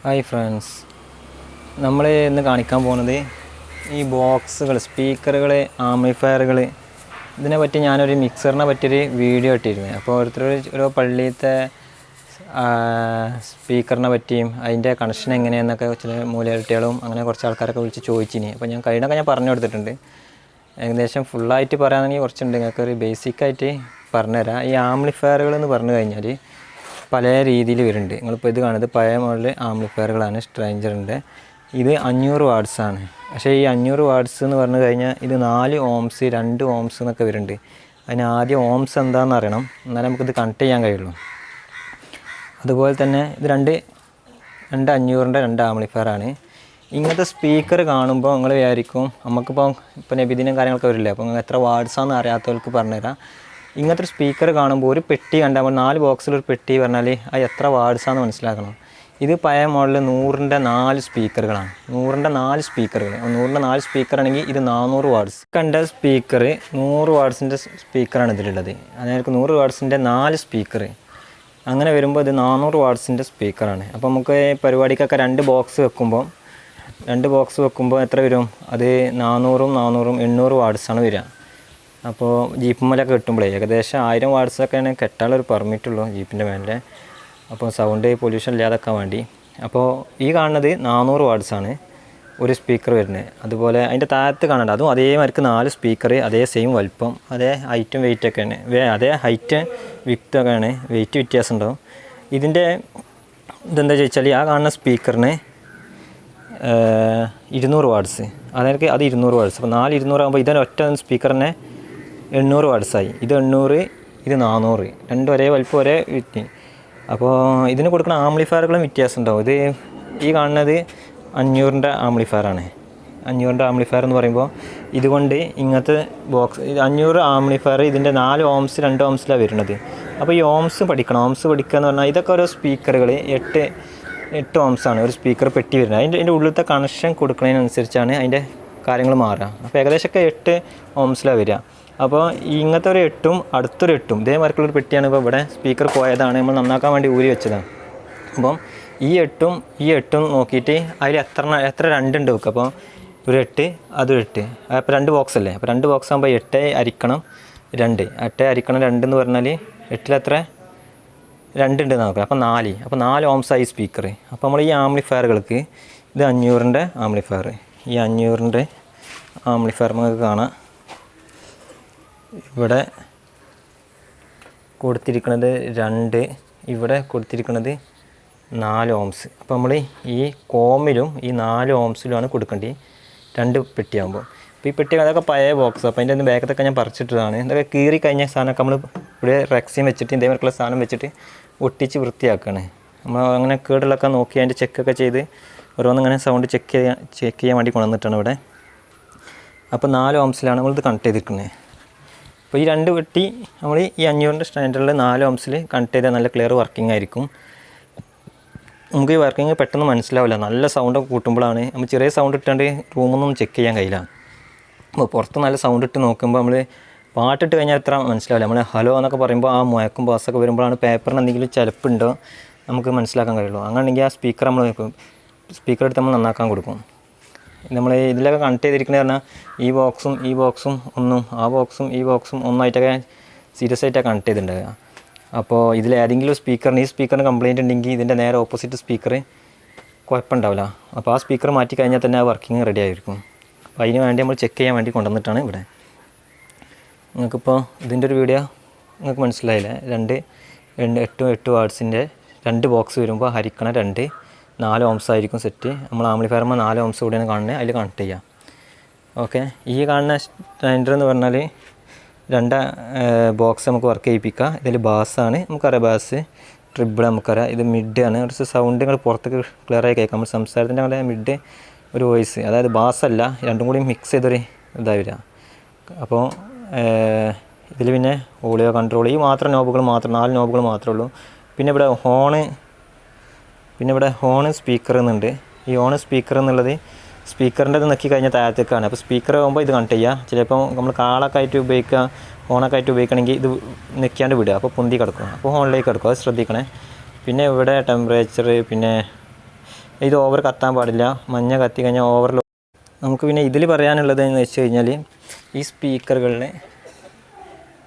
Hi friends, നമ്മൾ ഇന്ന് കാണിക്കാൻ പോകുന്നത് ഈ ബോക്സുകൾ, സ്പീക്കറുകൾ, ആംപ്ലിഫയറുകൾ, ഇതിനെപ്പറ്റി ഞാനൊരു മിക്സറിനെ പറ്റിയൊരു വീഡിയോ ഇട്ടിരുന്നു. അപ്പോൾ ഓരോ പള്ളിയിലത്തെ സ്പീക്കറിനെ പറ്റിയും അതിൻ്റെ കണക്ഷൻ എങ്ങനെയെന്നൊക്കെ ചില മൂലകുട്ടികളും അങ്ങനെ കുറച്ച് ആൾക്കാരൊക്കെ വിളിച്ച് ചോദിച്ചിനി. അപ്പോൾ ഞാൻ കഴിഞ്ഞൊക്കെ ഞാൻ പറഞ്ഞു കൊടുത്തിട്ടുണ്ട്. ഏകദേശം ഫുള്ളായിട്ട് പറയുകയാണെങ്കിൽ കുറച്ചുണ്ട്. നിങ്ങൾക്കൊരു ബേസിക്കായിട്ട് പറഞ്ഞുതരാം. ഈ ആംപ്ലിഫയറുകൾ എന്ന് പറഞ്ഞു കഴിഞ്ഞാൽ പല രീതിയിൽ വരുന്നുണ്ട്. നിങ്ങളിപ്പോൾ ഇത് കാണുന്നത് പഴയ മോഡൽ ആംപ്ലിഫയറുകളാണ്. സ്ട്രേഞ്ചറിൻ്റെ ഇത് 500 വാട്ട്സാണ്. പക്ഷേ ഈ 500 വാട്ട്സ് എന്ന് പറഞ്ഞു കഴിഞ്ഞാൽ ഇത് 4 ഓംസ് 2 ഓംസ് എന്നൊക്കെ വരുന്നുണ്ട്. അതിന് ആദ്യം ഓംസ് എന്താണെന്ന് അറിയണം, എന്നാലേ നമുക്കിത് കണക്ട് ചെയ്യാൻ കഴിയുള്ളൂ. അതുപോലെ തന്നെ ഇത് രണ്ട് 500ൻ്റെ 2 ആംപ്ലിഫയറാണ്. ഇങ്ങനത്തെ സ്പീക്കർ കാണുമ്പോൾ നിങ്ങൾ വിചാരിക്കും നമുക്കിപ്പോൾ നബിദിനും കാര്യങ്ങളൊക്കെ വരില്ലേ, അപ്പോൾ എത്ര വാട്ട്സാണെന്ന് അറിയാത്തവർക്ക് പറഞ്ഞുതരാം. ഇങ്ങനത്തെ ഒരു സ്പീക്കർ കാണുമ്പോൾ ഒരു പെട്ടി കണ്ടാൽ 4 ബോക്സിലൊരു പെട്ടി പറഞ്ഞാൽ അത് എത്ര വാട്ട്സാണെന്ന് മനസ്സിലാക്കണം. ഇത് പഴയ മോഡൽ 100ൻ്റെ 4 സ്പീക്കറുകളാണ്. 100ൻ്റെ 4 സ്പീക്കറുകൾ 100ൻ്റെ 4 സ്പീക്കറാണെങ്കിൽ ഇത് 400 വാട്ട്സ്. കണ്ട സ്പീക്കർ 100 വാട്ട്സിൻ്റെ സ്പീക്കറാണ് ഇതിലുള്ളത്. അതായത് 100 വാട്ട്സിൻ്റെ 4 സ്പീക്കർ. അങ്ങനെ വരുമ്പോൾ ഇത് 400 വാട്ട്സിൻ്റെ സ്പീക്കറാണ്. അപ്പോൾ നമുക്ക് പരിപാടിക്കൊക്കെ 2 ബോക്സ് വെക്കുമ്പോൾ എത്ര വരും? അത് 400ഉം 800 വാട്ട്സാണ് വരിക. അപ്പോൾ ജീപ്പുമ്മലൊക്കെ കിട്ടുമ്പോഴേ ഏകദേശം 1000 വാട്ട്സൊക്കെയാണ് കെട്ടാനുള്ളൊരു പെർമിറ്റുള്ളൂ ജീപ്പിൻ്റെ മേലെ. അപ്പോൾ സൗണ്ട് പൊല്യൂഷൻ ഇല്ലാതാക്കാൻ വേണ്ടി. അപ്പോൾ ഈ കാണുന്നത് 400 വാട്ട്സാണ് ഒരു സ്പീക്കർ വരുന്നത്. അതുപോലെ അതിൻ്റെ താഴത്ത് കാണേണ്ട അതും അതേമാതിരിക്ക് 4 സ്പീക്കർ, അതേ സെയിം വലിപ്പം, അതേ ഹൈറ്റും വെയിറ്റൊക്കെയാണ്. അതേ ഹൈറ്റ് വിത്തൊക്കെയാണ്, വെയിറ്റ് വ്യത്യാസം ഉണ്ടാവും. ഇതിൻ്റെ ഇതെന്താ ചോദിച്ചാൽ ആ കാണുന്ന സ്പീക്കറിന് 200 വാട്ട്സ്, അതായത് അത് 200 വാട്ട്സ്. അപ്പോൾ 4 200 ആകുമ്പോൾ ഇതിന് ഒറ്റ സ്പീക്കറിനെ 800 വാട്ട്സായി. ഇത് 800, ഇത് 400, രണ്ടും ഒരേ വലിപ്പം, ഒരേ വിറ്റ്. അപ്പോൾ ഇതിന് കൊടുക്കുന്ന ആംപ്ലിഫയറുകളും വ്യത്യാസം ഉണ്ടാവും. ഇത് ഈ കാണുന്നത് 500ൻ്റെ ആംപ്ലിഫയറാണ്. 500ൻ്റെ ആംപ്ലിഫയർ എന്ന് പറയുമ്പോൾ ഇതുകൊണ്ട് ഇങ്ങനത്തെ ബോക്സ് 500 ആംപ്ലിഫയർ ഇതിൻ്റെ 4 ഓംസ് 2 ഓംസിലാണ് വരുന്നത്. അപ്പോൾ ഈ ഓംസ് പഠിക്കണം. ഓംസ് പഠിക്കുക എന്ന് പറഞ്ഞാൽ ഇതൊക്കെ ഓരോ സ്പീക്കറുകൾ 8 ഓംസാണ് ഒരു സ്പീക്കർ പെട്ടി വരുന്നത്. അതിൻ്റെ ഉള്ളിലത്തെ കണക്ഷൻ കൊടുക്കുന്നതിനനുസരിച്ചാണ് അതിൻ്റെ കാര്യങ്ങൾ മാറുക. അപ്പോൾ ഏകദേശമൊക്കെ 8 ഓംസിലാണ് വരിക. അപ്പോൾ ഇങ്ങനത്തെ ഒരു 8ഉം അടുത്തൊരു 8ഉം ഇതേമാതിരിക്കുള്ളൊരു പെട്ടിയാണ്. ഇപ്പോൾ ഇവിടെ സ്പീക്കർ പോയതാണ്, നമ്മൾ നന്നാക്കാൻ വേണ്ടി ഊരി വെച്ചതാണ്. അപ്പം ഈ 8ഉം നോക്കിയിട്ട് അതിൽ എത്ര 2 ഉണ്ട് വെക്കുക. അപ്പോൾ ഒരു 8, അതൊരു 8. അപ്പോൾ 2 ബോക്സ് അല്ലേ. അപ്പോൾ 2 ബോക്സ് ആകുമ്പോൾ 8 ഹരിക്കണം 2. 8 ഹരിക്കണം 2 എന്ന് പറഞ്ഞാൽ 8 എത്ര 2 ഉണ്ട് നോക്കുക. അപ്പോൾ 4. അപ്പോൾ 4 ഓംസായി സ്പീക്കർ. അപ്പോൾ നമ്മൾ ഈ ആംപ്ലിഫയറുകൾക്ക് ഇത് 500ൻ്റെ ആംപ്ലിഫയർ. ഈ 500ൻ്റെ ആംപ്ലിഫയർ നമുക്ക് കാണാം. ഇവിടെ കൊടുത്തിരിക്കുന്നത് 2, ഇവിടെ കൊടുത്തിരിക്കുന്നത് 4 ഓംസ്. അപ്പോൾ നമ്മൾ ഈ കോമിലും ഈ 4 ഓംസിലുമാണ് കൊടുക്കേണ്ടത് 2 പെട്ടിയാകുമ്പോൾ. അപ്പോൾ ഈ പെട്ടി അതൊക്കെ പഴയ ബോക്സ്. അപ്പോൾ അതിൻ്റെ ബാക്കത്തൊക്കെ ഞാൻ പറിച്ചിട്ടതാണ്. ഇതൊക്കെ കീറി കഴിഞ്ഞ സാധനമൊക്കെ നമ്മൾ ഇവിടെ റെക്സിയും വെച്ചിട്ട് ഇതേമാതിരിക്കുള്ള സാധനം വെച്ചിട്ട് ഒട്ടിച്ച് വൃത്തിയാക്കുകയാണ്. നമ്മൾ അങ്ങനെ കേടുകളൊക്കെ നോക്കി അതിൻ്റെ ചെക്കൊക്കെ ചെയ്ത് ഓരോന്നിങ്ങനെ സൗണ്ട് ചെക്ക് ചെയ്യാൻ വേണ്ടി കൊണ്ടുവന്നിട്ടാണ് ഇവിടെ. അപ്പോൾ 4 ഓംസിലാണ് നമ്മളിത് കണക്ട് ചെയ്തിരിക്കുന്നത്. അപ്പോൾ ഈ 2 പെട്ടി നമ്മൾ ഈ 500ൻ്റെ സ്റ്റാൻഡേർഡിൽ 4 ഓംസിൽ കണക്ട് ചെയ്താൽ നല്ല ക്ലിയർ വർക്കിംഗ് ആയിരിക്കും. നമുക്ക് ഈ വർക്കിംഗ് പെട്ടെന്ന് മനസ്സിലാവില്ല. നല്ല സൗണ്ടൊക്കെ കൂട്ടുമ്പോഴാണ് നമ്മൾ ചെറിയ സൗണ്ട് ഇട്ടാണ്ട് റൂമൊന്നും ചെക്ക് ചെയ്യാൻ കഴിയില്ല. അപ്പോൾ പുറത്ത് നല്ല സൗണ്ട് ഇട്ട് നോക്കുമ്പോൾ നമ്മൾ പാട്ടിട്ട് കഴിഞ്ഞാൽ എത്ര മനസ്സിലാവില്ല. നമ്മൾ ഹലോ എന്നൊക്കെ പറയുമ്പോൾ ആ മുഴക്കും ബാസൊക്കെ വരുമ്പോഴാണ് പേപ്പറിന് എന്തെങ്കിലും ചിലപ്പുണ്ടോ നമുക്ക് മനസ്സിലാക്കാൻ കഴിയുള്ളൂ. അങ്ങനെയാണെങ്കിൽ ആ സ്പീക്കർ സ്പീക്കർ എടുത്ത് നമ്മൾ നന്നാക്കാൻ കൊടുക്കും. നമ്മൾ ഇതിലൊക്കെ കണക്ട് ചെയ്തിരിക്കുന്നത് പറഞ്ഞാൽ ഈ ബോക്സും ഒന്നും, ആ ബോക്സും ഈ ബോക്സും ഒന്നായിട്ടൊക്കെ സീരിയസ് ആയിട്ടൊക്കെ കണക്ട് ചെയ്തിട്ടുണ്ടാകുക. അപ്പോൾ ഇതിലേതെങ്കിലും ഈ സ്പീക്കറിന് കംപ്ലയിൻറ്റ് ഉണ്ടെങ്കിൽ ഇതിൻ്റെ നേരെ ഓപ്പോസിറ്റ് സ്പീക്കർ കുഴപ്പമുണ്ടാവില്ല. അപ്പോൾ ആ സ്പീക്കർ മാറ്റി കഴിഞ്ഞാൽ തന്നെ ആ വർക്കിംഗ് റെഡി ആയിരിക്കും. അപ്പോൾ അതിന് വേണ്ടി നമ്മൾ ചെക്ക് ചെയ്യാൻ വേണ്ടി കൊണ്ടുവന്നിട്ടാണ് ഇവിടെ. നിങ്ങൾക്കിപ്പോൾ ഇതിൻ്റെ ഒരു വീഡിയോ നിങ്ങൾക്ക് മനസ്സിലായില്ലേ. 8 വാട്ട്സിൻ്റെ 2 ബോക്സ് വരുമ്പോൾ ഹരിക്കണ 2 4 ഓംസ് ആയിരിക്കും സെറ്റ്. നമ്മൾ ആംപ്ലിഫയറുമ്പോൾ 4 ഓംസ് കൂടിയാണ് കാണുന്നത്, അതിൽ കണക്ട് ചെയ്യാം. ഓക്കെ, ഈ കാണുന്ന സ്റ്റാൻഡർ എന്ന് പറഞ്ഞാൽ 2 ബോക്സ് നമുക്ക് വർക്ക് ചെയ്യിപ്പിക്കാം. ഇതിൽ ബാസ്സാണ്, നമുക്കറിയാം ബാസ്, ട്രിബിൾ നമുക്കറിയാം. ഇത് മിഡ് ആണ്. കുറച്ച് സൗണ്ട് നിങ്ങൾ പുറത്തേക്ക് ക്ലിയറായി കേൾക്കാം. നമ്മൾ സംസാരത്തിൻ്റെ അങ്ങനെ മിഡ് ഒരു വോയിസ്, അതായത് ബാസ്സല്ല, രണ്ടും കൂടി മിക്സ് ചെയ്തൊരു ഇതായി വരിക. അപ്പോൾ ഇതിൽ പിന്നെ ഓഡിയോ കൺട്രോൾ ഈ മാത്രം നോബുകൾ മാത്രം 4 നോബുകൾ മാത്രമേ ഉള്ളൂ. പിന്നെ ഇവിടെ ഹോണ് സ്പീക്കർ എന്നുണ്ട്. ഈ ഹോണ് സ്പീക്കർ എന്നുള്ളത് സ്പീക്കറിൻ്റെ നെക്കി കഴിഞ്ഞാൽ താഴത്തേക്കാണ്. അപ്പോൾ സ്പീക്കർ ആകുമ്പോൾ ഇത് കണക്ട് ചെയ്യുക. ചിലപ്പോൾ നമ്മൾ കാളൊക്കെ ആയിട്ട് ഉപയോഗിക്കുക, ഹോണൊക്കെ ആയിട്ട് ഉപയോഗിക്കണമെങ്കിൽ ഇത് നെക്കാണ്ട് വിടുക, അപ്പോൾ പൊന്തി കിടക്കും. അപ്പോൾ ഹോണിലേക്ക് കിടക്കും, അത് ശ്രദ്ധിക്കണേ. പിന്നെ ഇവിടെ ടെമ്പറേച്ചർ, പിന്നെ ഇത് ഓവർ കത്താൻ പാടില്ല. മഞ്ഞ കത്തി കഴിഞ്ഞാൽ ഓവറിൽ. നമുക്ക് പിന്നെ ഇതിൽ പറയാനുള്ളത് എന്ന് വെച്ച് കഴിഞ്ഞാൽ ഈ സ്പീക്കറുകളിൽ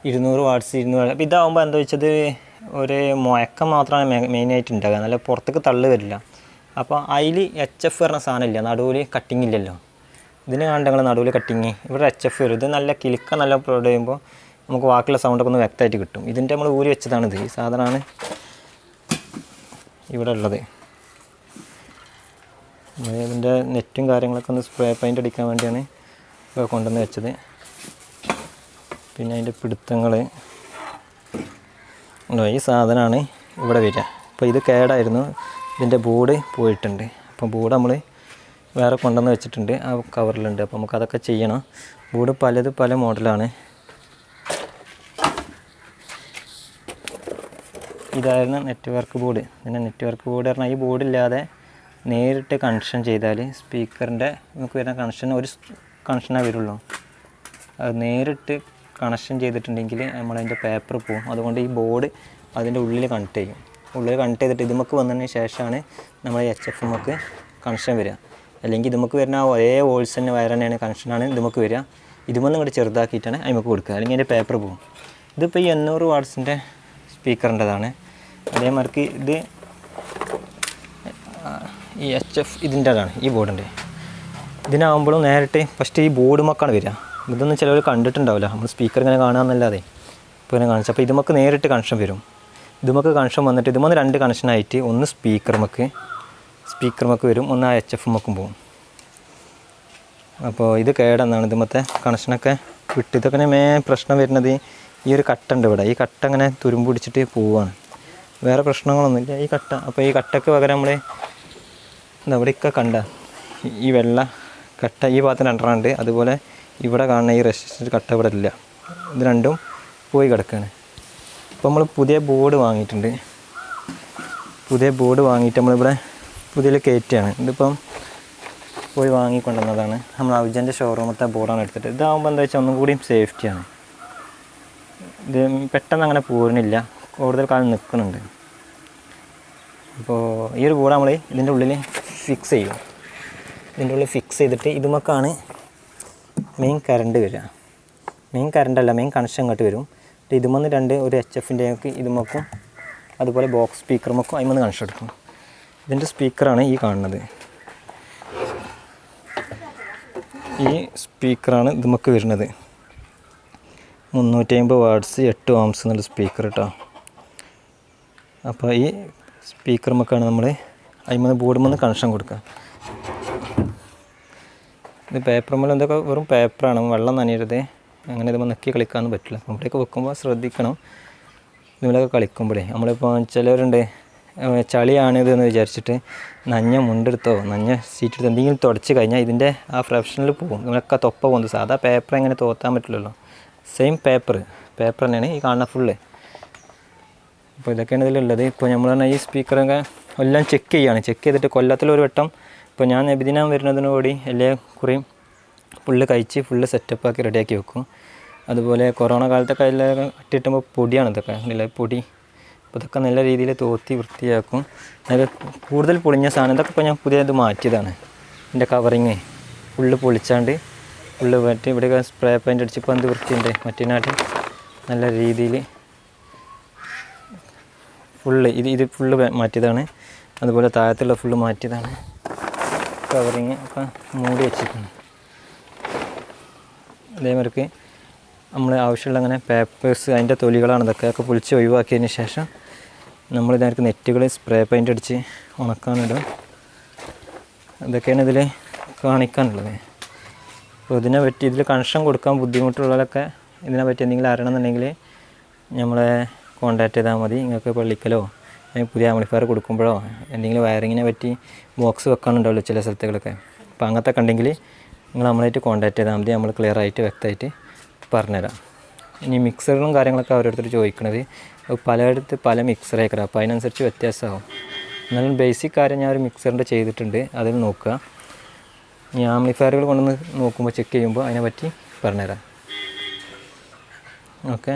200 വാട്ട്സ് 200. അപ്പോൾ ഇതാകുമ്പോൾ എന്താ വെച്ചത് ഒരു മുഴക്കം മാത്രമാണ് മെയിനായിട്ട് ഉണ്ടാകുക, നല്ല പുറത്തേക്ക് തള്ളു വരില്ല. അപ്പോൾ അതിൽ HF പറഞ്ഞ സാധനം ഇല്ല, നടുവിൽ കട്ടിങ് ഇല്ലല്ലോ. ഇതിന് കണ്ടങ്ങൾ നടുവിൽ കട്ടിങ്, ഇവിടെ HF വരും. ഇത് നല്ല കിലുക്ക നല്ല പ്രൊവൈഡ് ചെയ്യുമ്പോൾ നമുക്ക് ബാക്കിയുള്ള സൗണ്ടൊക്കെ ഒന്ന് വ്യക്തമായിട്ട് കിട്ടും. ഇതിൻ്റെ നമ്മൾ ഊരി വെച്ചതാണിത്. ഈ സാധനമാണ് ഇവിടെ ഉള്ളത്. ഇതിൻ്റെ നെറ്റും കാര്യങ്ങളൊക്കെ ഒന്ന് സ്പ്രേ പെയിൻ്റ് അടിക്കാൻ വേണ്ടിയാണ് ഇപ്പോൾ കൊണ്ടുവന്ന് വെച്ചത്. പിന്നെ അതിൻ്റെ പിടുത്തങ്ങൾ ഉണ്ടോ, ഈ സാധനമാണ് ഇവിടെ വരിക. അപ്പോൾ ഇത് കേടായിരുന്നു, ഇതിൻ്റെ ബോർഡ് പോയിട്ടുണ്ട്. അപ്പം ബോർഡ് നമ്മൾ വേറെ കൊണ്ടുവന്ന് വെച്ചിട്ടുണ്ട്, ആ കവറിലുണ്ട്. അപ്പോൾ നമുക്കതൊക്കെ ചെയ്യണം. ബോർഡ് പല മോഡലാണ്. ഇതായിരുന്നു നെറ്റ്വർക്ക് ബോർഡ്. പിന്നെ നെറ്റ്വർക്ക് ബോർഡ് പറഞ്ഞാൽ ഈ ബോർഡില്ലാതെ നേരിട്ട് കണക്ഷൻ ചെയ്താൽ സ്പീക്കറിൻ്റെ നമുക്ക് വരുന്ന കണക്ഷൻ ഒരു കണക്ഷനേ വരുള്ളൂ. അത് നേരിട്ട് കണക്ഷൻ ചെയ്തിട്ടുണ്ടെങ്കിൽ നമ്മളതിൻ്റെ പേപ്പർ പോകും. അതുകൊണ്ട് ഈ ബോർഡ് അതിൻ്റെ ഉള്ളിൽ കണക്ട് ചെയ്യും. ഉള്ളിൽ കണക്ട് ചെയ്തിട്ട് ഇതുമക്ക് വന്നതിന് ശേഷമാണ് നമ്മൾ HF നമുക്ക് കണക്ഷൻ വരിക. അല്ലെങ്കിൽ ഇതുമക്ക് വരുന്ന ഒരേ വോൾസ് തന്നെ വയർ തന്നെയാണ് കണക്ഷനാണ് ഇതുമക്ക് വരിക. ഇതുമൊന്നും ഇങ്ങോട്ട് ചെറുതാക്കിയിട്ടാണ് അതിമക്ക് കൊടുക്കുക, അല്ലെങ്കിൽ അതിൻ്റെ പേപ്പർ പോകും. ഇതിപ്പോൾ ഈ 800 വാട്ട്സിൻ്റെ സ്പീക്കറിൻ്റെതാണ്. അതേമാതിരി ഇത് ഈ HF ഇതിൻ്റെതാണ്, ഈ ബോർഡിൻ്റെ. ഇതിനാകുമ്പോഴും നേരിട്ട് ഫസ്റ്റ് ഈ ബോർഡ് മക്കാണ് വരിക. ഇതൊന്നും ചിലവർ കണ്ടിട്ടുണ്ടാവില്ല, നമ്മൾ സ്പീക്കർ ഇങ്ങനെ കാണാമെന്നല്ലാതെ ഇപ്പോൾ ഇങ്ങനെ കാണിച്ചു. അപ്പോൾ ഇതുമക്ക് നേരിട്ട് കണക്ഷൻ വരും. ഇതുമക്ക് കണക്ഷൻ വന്നിട്ട് ഇതുമൊന്ന് 2 കണക്ഷനായിട്ട് ഒന്ന് സ്പീക്കർമക്ക് വരും, ഒന്ന് ആ HF മക്കും പോകും. അപ്പോൾ ഇത് കേടെന്നാണ് ഇതുമത്തെ കണക്ഷനൊക്കെ വിട്ട്. ഇതൊക്കെ പ്രശ്നം വരുന്നത് ഈ ഒരു കട്ട ഉണ്ട് ഇവിടെ. ഈ കട്ട അങ്ങനെ തുരുമ്പ് പിടിച്ചിട്ട് പോവുകയാണ്, വേറെ പ്രശ്നങ്ങളൊന്നുമില്ല ഈ കട്ട. അപ്പോൾ ഈ കട്ടയ്ക്ക് പകരം നമ്മൾ ഇവിടെയൊക്കെ കണ്ട ഈ വെള്ള കട്ട ഈ ഭാഗത്ത് 2 ഉണ്ട്. അതുപോലെ ഇവിടെ കാണുന്ന ഈ റെസിസ്റ്റർ കട്ട ഇവിടെ ഇല്ല. ഇത് രണ്ടും പോയി കിടക്കുകയാണ്. അപ്പോൾ നമ്മൾ പുതിയ ബോർഡ് വാങ്ങിയിട്ടുണ്ട്. പുതിയ ബോർഡ് വാങ്ങിയിട്ട് നമ്മളിവിടെ പുതിയ കയറ്റുകയാണ്. ഇതിപ്പം പോയി വാങ്ങിക്കൊണ്ടുവന്നതാണ്. നമ്മൾ ഔജൻ്റെ ഷോറൂമത്തെ ബോർഡാണ് എടുത്തിട്ട്. ഇതാകുമ്പോൾ എന്താ വെച്ചാൽ ഒന്നും കൂടിയും സേഫ്റ്റിയാണ്. ഇത് പെട്ടെന്ന് അങ്ങനെ പോരുന്നില്ല, കൂടുതൽ കാലം നിൽക്കുന്നുണ്ട്. അപ്പോൾ ഈ ഒരു ബോർഡ് നമ്മൾ ഇതിൻ്റെ ഉള്ളിൽ ഫിക്സ് ചെയ്യും. ഇതിൻ്റെ ഉള്ളിൽ ഫിക്സ് ചെയ്തിട്ട് ഇതുമൊക്കെയാണ് മെയിൻ കറണ്ട് വരിക. മെയിൻ കറണ്ടല്ല, മെയിൻ കണക്ഷൻ ഇങ്ങോട്ട് വരും. ഇതുമൊന്ന് 2 ഒരു HFൻ്റെ ഇതുമൊക്കും അതുപോലെ ബോക്സ് സ്പീക്കറുമൊക്കും അതിമൊന്ന് കണക്ഷൻ എടുക്കും. ഇതിൻ്റെ സ്പീക്കറാണ് ഈ കാണുന്നത്. ഈ സ്പീക്കറാണ് ഇതുമൊക്കെ വരുന്നത്. 350 വാട്ട്സ് 8 ഓംസ് എന്നുള്ള സ്പീക്കർ കേട്ടോ. അപ്പോൾ ഈ സ്പീക്കറുമൊക്കെയാണ് നമ്മൾ അതിമൊന്ന് ബോർഡുമൊന്ന് കണക്ഷൻ കൊടുക്കുക. ഇത് പേപ്പറുമ്പോൾ എന്തൊക്കെ വെറും പേപ്പറാണ്, വെള്ളം നനയരുത്. അങ്ങനെ ഇതുമ്പോൾ നെക്കി കളിക്കാനൊന്നും പറ്റില്ല. അവിടെയൊക്കെ വെക്കുമ്പോൾ ശ്രദ്ധിക്കണം. ഇതിലൊക്കെ കളിക്കുമ്പോഴേ നമ്മളിപ്പോൾ ചിലവരുണ്ട് ചളിയാണിതെന്ന് വിചാരിച്ചിട്ട് നഞ്ഞ മുണ്ടെടുത്തോ നഞ്ഞ സീറ്റെടുത്തോ എന്തെങ്കിലും തുടച്ച് കഴിഞ്ഞാൽ ഇതിൻ്റെ ആ പ്രൊഫഷണൽ പോകും. നമ്മളൊക്കെ തൊപ്പ പോകുന്നത്. സാധാ പേപ്പർ എങ്ങനെ തോത്താൻ പറ്റില്ലല്ലോ. സെയിം പേപ്പർ തന്നെയാണ് ഈ കാണുന്ന ഫുള്ള്. അപ്പോൾ ഇതൊക്കെയാണ് ഇതിലുള്ളത്. ഇപ്പോൾ നമ്മൾ പറഞ്ഞാൽ ഈ സ്പീക്കറൊക്കെ എല്ലാം ചെക്ക് ചെയ്തിട്ട് കൊല്ലത്തിലൊരു വട്ടം. ഇപ്പോൾ ഞാൻ നബിദിനം വരുന്നതിനോടി എല്ലാ കുറിയും ഫുള്ള് കഴിച്ച് ഫുള്ള് സെറ്റപ്പാക്കി റെഡിയാക്കി വെക്കും. അതുപോലെ കൊറോണ കാലത്തൊക്കെ എല്ലാം കട്ടിട്ടുമ്പോൾ പൊടിയാണ് ഇതൊക്കെ ഇല്ല പൊടി. അപ്പോൾ ഇതൊക്കെ നല്ല രീതിയിൽ തോത്തി വൃത്തിയാക്കും. അതൊക്കെ കൂടുതൽ പൊളിഞ്ഞ സാധനം ഇതൊക്കെ ഇപ്പോൾ ഞാൻ പുതിയത് മാറ്റിയതാണ്. എൻ്റെ കവറിങ് ഫുള്ള് പൊളിച്ചാണ്ട് ഫുള്ള് മറ്റേ ഇവിടെയൊക്കെ സ്പ്രേ പെയിൻ്റ് അടിച്ചപ്പോൾ എന്ത് വൃത്തിയുണ്ട്. മറ്റേനാട്ടിൽ നല്ല രീതിയിൽ ഫുള്ള് ഇത് ഫുള്ള് മാറ്റിയതാണ്. അതുപോലെ താഴത്തുള്ള ഫുള്ള് മാറ്റിയതാണ്. കവറിങ് ഒക്കെ മൂടി വെച്ചിട്ടുണ്ട്. അതേമാതിരിക്ക് നമ്മൾ ആവശ്യമുള്ള അങ്ങനെ പേപ്പേഴ്സ് അതിൻ്റെ തൊലികളാണ് ഇതൊക്കെ പൊളിച്ച് ഒഴിവാക്കിയതിന് ശേഷം നമ്മളിതിനകത്ത് നെറ്റുകൾ സ്പ്രേ പെയിൻ്റ് അടിച്ച് ഉണക്കാനിടും. ഇതൊക്കെയാണ് ഇതിൽ കാണിക്കാനുള്ളത്. അപ്പോൾ ഇതിനെ പറ്റി ഇതിൽ കണക്ഷൻ കൊടുക്കാൻ ബുദ്ധിമുട്ടുള്ളവരൊക്കെ ഇതിനെപ്പറ്റി എന്തെങ്കിലും അറിയണമെന്നുണ്ടെങ്കിൽ നമ്മളെ കോൺടാക്റ്റ് ചെയ്താൽ മതി. നിങ്ങൾക്ക് പള്ളിക്കലോ പുതിയ ആംപ്ലിഫയർ കൊടുക്കുമ്പോഴോ എന്തെങ്കിലും വയറിങ്ങിനെ പറ്റി ബോക്സ് വെക്കാനുണ്ടാവുമല്ലോ ചില സ്ഥലത്തുകളൊക്കെ. അപ്പോൾ അങ്ങനത്തെ ഉണ്ടെങ്കിൽ നിങ്ങൾ നമ്മളായിട്ട് കോൺടാക്റ്റ് ചെയ്താൽ മതി. നമ്മൾ ക്ലിയർ ആയിട്ട് വ്യക്തമായിട്ട് പറഞ്ഞുതരാം. ഇനി മിക്സറുകളും കാര്യങ്ങളൊക്കെ ഓരോരുത്തർ ചോദിക്കുന്നത് പലയിടത്ത് പല മിക്സറേക്കറ. അപ്പോൾ അതിനനുസരിച്ച് വ്യത്യാസമാവും. എന്നാലും ബേസിക് കാര്യം ഞാൻ ഒരു മിക്സറിൻ്റെ ചെയ്തിട്ടുണ്ട്, അതിൽ നോക്കുക. ഇനി ആംപ്ലിഫയറുകൾ കൊണ്ടുവന്ന് നോക്കുമ്പോൾ ചെക്ക് ചെയ്യുമ്പോൾ അതിനെപ്പറ്റി പറഞ്ഞുതരാം. ഓക്കെ.